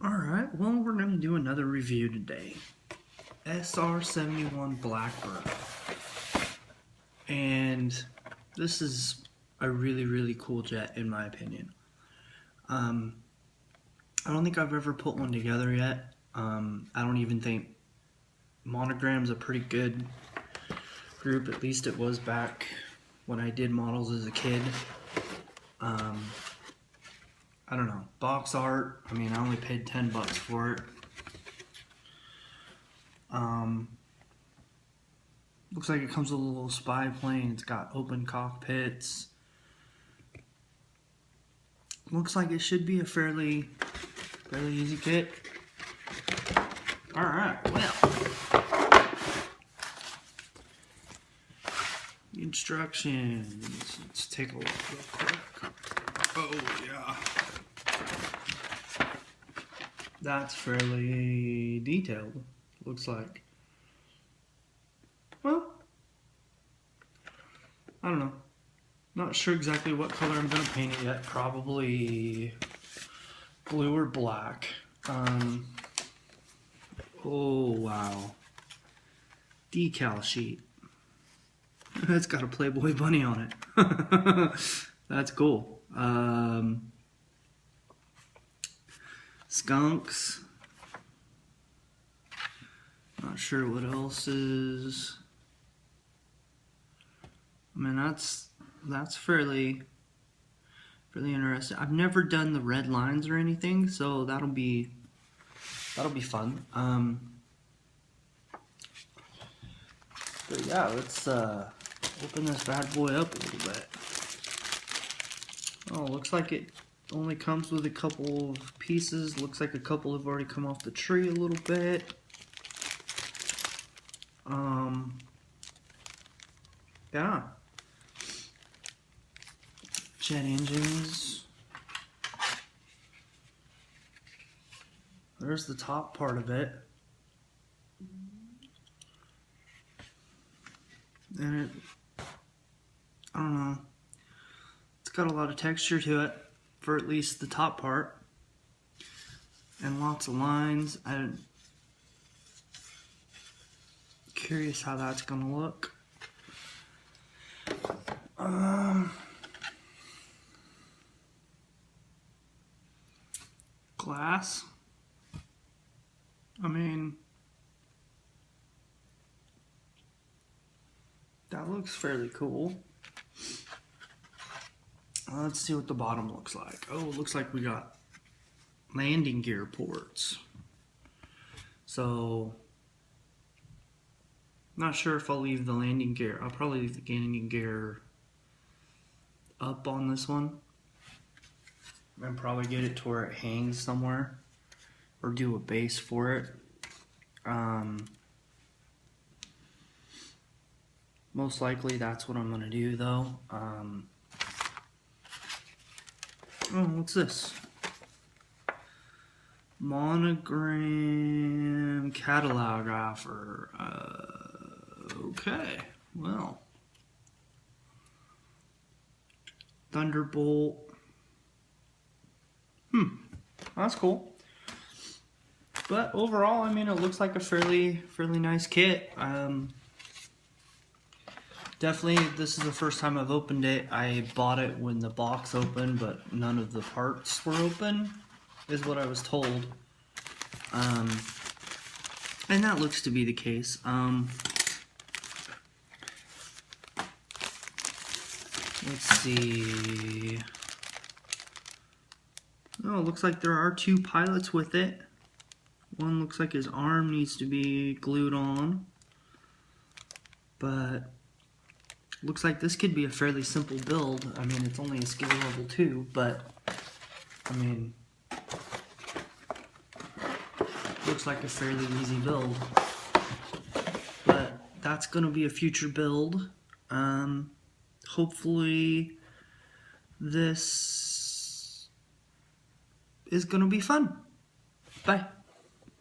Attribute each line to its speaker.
Speaker 1: Alright, well, we're going to do another review today. SR-71 Blackbird. And this is a really cool jet in my opinion. I don't think I've ever put one together yet. I don't even think Monogram's a pretty good group, at least it was back when I did models as a kid. I don't know, box art, I mean, I only paid 10 bucks for it. Looks like it comes with a little spy plane. It's got open cockpits. Looks like it should be a fairly easy kit. Alright, well, instructions. Let's take a look real quick. Oh, yeah. That's fairly detailed, looks like. Well, I don't know. Not sure exactly what color I'm going to paint it yet. Probably blue or black. Oh, wow. Decal sheet. It's got a Playboy bunny on it. That's cool. Skunks. Not sure what else is. I mean, that's fairly interesting. I've never done the red lines or anything, so that'll be fun. But yeah, let's open this bad boy up a little bit. Oh, looks like it only comes with a couple of pieces. Looks like a couple have already come off the tree a little bit. Yeah. Jet engines. There's the top part of it. And I don't know. It's got a lot of texture to it, for at least the top part. And lots of lines. I'm curious how that's gonna look. Glass. I mean, that looks fairly cool. Let's see what the bottom looks like. Oh, it looks like we got landing gear ports. So, not sure if I'll leave the landing gear. I'll probably leave the landing gear up on this one. And probably get it to where it hangs somewhere. Or do a base for it. Most likely that's what I'm going to do though. Oh, what's this? Monogram catalographer. Okay, well. Thunderbolt. That's cool. But overall, I mean, it looks like a fairly nice kit. Definitely, this is the first time I've opened it. I bought it when the box opened, but none of the parts were open, is what I was told. And that looks to be the case. Let's see. Oh, it looks like there are two pilots with it. One looks like his arm needs to be glued on. But looks like this could be a fairly simple build. I mean, it's only a skill level 2, but I mean, looks like a fairly easy build. But that's going to be a future build. Hopefully this is going to be fun. Bye.